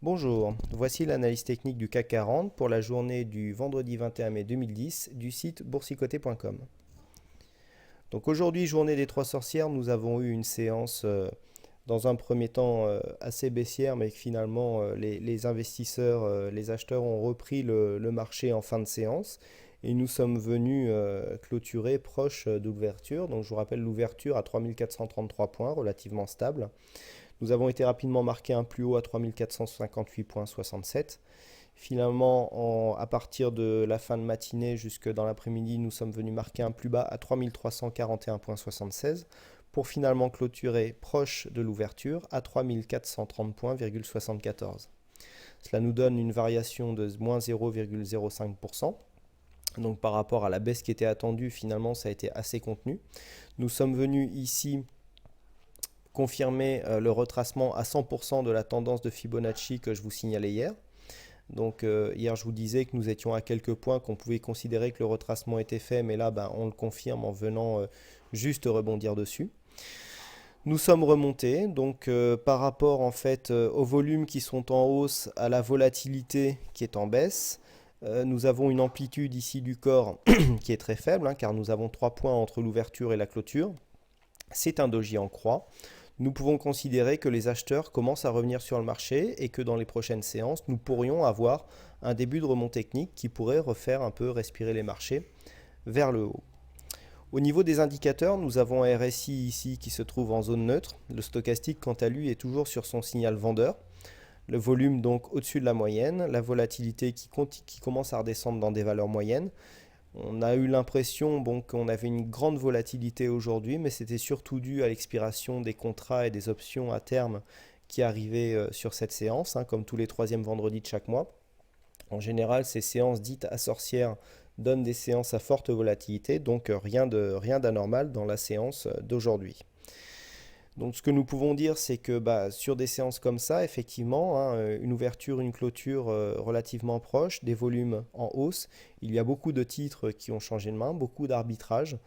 Bonjour, voici l'analyse technique du CAC 40 pour la journée du vendredi 21 mai 2010 du site boursicoté.com. Donc aujourd'hui, journée des trois sorcières, nous avons eu une séance dans un premier temps assez baissière, mais finalement les investisseurs, les acheteurs ont repris le marché en fin de séance et nous sommes venus clôturer proche de l'ouverture. Donc je vous rappelle l'ouverture à 3433 points, relativement stable. Nous avons été rapidement marqué un plus haut à 3458,67. Finalement, à partir de la fin de matinée jusque dans l'après-midi, nous sommes venus marquer un plus bas à 3341,76 pour finalement clôturer proche de l'ouverture à 3430,74. Cela nous donne une variation de moins 0,05%. Donc par rapport à la baisse qui était attendue, finalement, ça a été assez contenu. Nous sommes venus ici confirmer le retracement à 100% de la tendance de Fibonacci que je vous signalais hier. Donc hier je vous disais que nous étions à quelques points qu'on pouvait considérer que le retracement était fait, mais là on le confirme en venant juste rebondir dessus. Nous sommes remontés, donc par rapport en fait aux volumes qui sont en hausse, à la volatilité qui est en baisse, nous avons une amplitude ici du corps qui est très faible, hein, car nous avons 3 points entre l'ouverture et la clôture. C'est un doji en croix. Nous pouvons considérer que les acheteurs commencent à revenir sur le marché et que dans les prochaines séances, nous pourrions avoir un début de remont technique qui pourrait refaire un peu respirer les marchés vers le haut. Au niveau des indicateurs, nous avons un RSI ici qui se trouve en zone neutre. Le stochastique, quant à lui, est toujours sur son signal vendeur. Le volume donc au-dessus de la moyenne, la volatilité qui commence à redescendre dans des valeurs moyennes. On a eu l'impression qu'on avait une grande volatilité aujourd'hui, mais c'était surtout dû à l'expiration des contrats et des options à terme qui arrivaient sur cette séance, hein, comme tous les troisièmes vendredis de chaque mois. En général, ces séances dites à sorcières donnent des séances à forte volatilité, donc rien d'anormal dans la séance d'aujourd'hui. Donc ce que nous pouvons dire, c'est que sur des séances comme ça, effectivement, hein, une ouverture, une clôture relativement proche, des volumes en hausse, il y a beaucoup de titres qui ont changé de main, beaucoup d'arbitrage,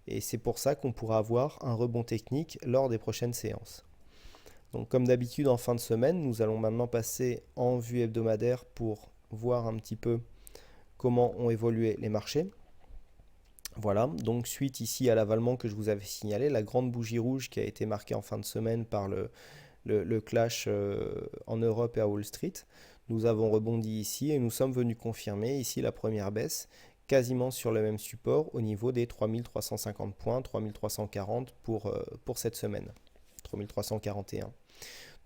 et c'est pour ça qu'on pourra avoir un rebond technique lors des prochaines séances. Donc comme d'habitude en fin de semaine, nous allons maintenant passer en vue hebdomadaire pour voir un petit peu comment ont évolué les marchés. Voilà, donc suite ici à l'avalement que je vous avais signalé, la grande bougie rouge qui a été marquée en fin de semaine par le clash en Europe et à Wall Street. Nous avons rebondi ici et nous sommes venus confirmer ici la première baisse, quasiment sur le même support au niveau des 3350 points, 3340 pour cette semaine, 3341.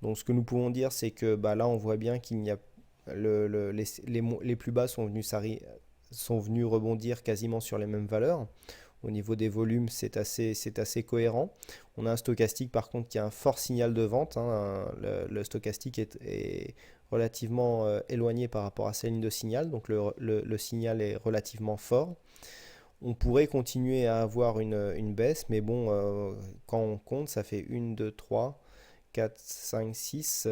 Donc ce que nous pouvons dire, c'est que là on voit bien qu'il n'y a les plus bas sont venus rebondir quasiment sur les mêmes valeurs. Au niveau des volumes, c'est assez cohérent. On a un stochastique par contre qui a un fort signal de vente, hein. Le stochastique est relativement éloigné par rapport à sa ligne de signal, donc le signal est relativement fort. On pourrait continuer à avoir une baisse, mais quand on compte, ça fait 1, 2, 3, 4, 5, 6,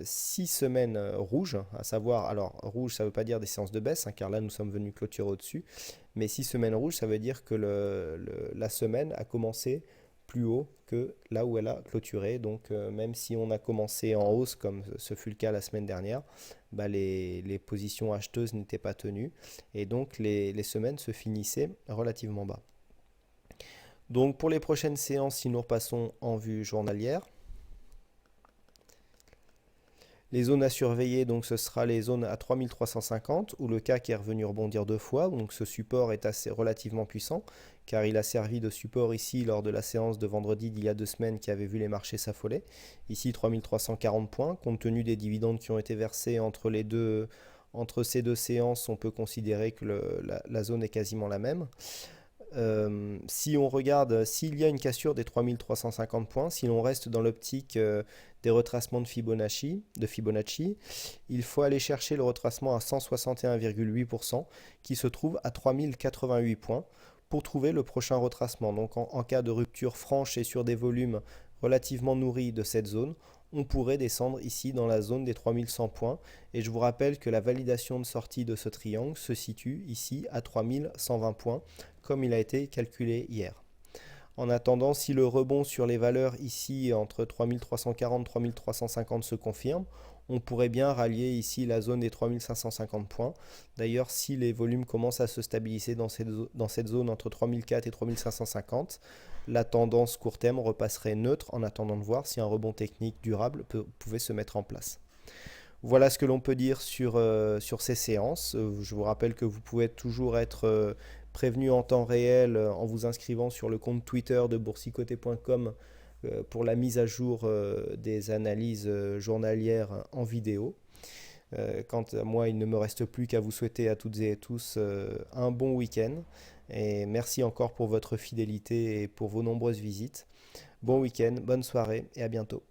6 semaines rouges, à savoir, alors rouge ça ne veut pas dire des séances de baisse, hein, car là nous sommes venus clôturer au-dessus, mais 6 semaines rouges ça veut dire que la semaine a commencé plus haut que là où elle a clôturé, donc même si on a commencé en hausse comme ce fut le cas la semaine dernière, les positions acheteuses n'étaient pas tenues, et donc les semaines se finissaient relativement bas. Donc pour les prochaines séances, si nous repassons en vue journalière, les zones à surveiller, donc ce sera les zones à 3350 où le CAC est revenu rebondir 2 fois. Donc ce support est assez relativement puissant car il a servi de support ici lors de la séance de vendredi d'il y a 2 semaines qui avait vu les marchés s'affoler. Ici 3340 points, compte tenu des dividendes qui ont été versés entre ces deux séances, on peut considérer que la zone est quasiment la même. Si on regarde, s'il y a une cassure des 3350 points, si l'on reste dans l'optique des retracements de Fibonacci, il faut aller chercher le retracement à 161,8% qui se trouve à 3088 points pour trouver le prochain retracement. Donc en cas de rupture franche et sur des volumes relativement nourris de cette zone, on pourrait descendre ici dans la zone des 3100 points. Et je vous rappelle que la validation de sortie de ce triangle se situe ici à 3120 points, comme il a été calculé hier. En attendant, si le rebond sur les valeurs ici entre 3340 et 3350 se confirme, on pourrait bien rallier ici la zone des 3550 points. D'ailleurs, si les volumes commencent à se stabiliser dans cette zone entre 3004 et 3550, la tendance court terme repasserait neutre en attendant de voir si un rebond technique durable pouvait se mettre en place. Voilà ce que l'on peut dire sur ces séances. Je vous rappelle que vous pouvez toujours être prévenu en temps réel en vous inscrivant sur le compte Twitter de boursicoté.com pour la mise à jour des analyses journalières en vidéo. Quant à moi, il ne me reste plus qu'à vous souhaiter à toutes et à tous un bon week-end. Et merci encore pour votre fidélité et pour vos nombreuses visites. Bon week-end, bonne soirée et à bientôt.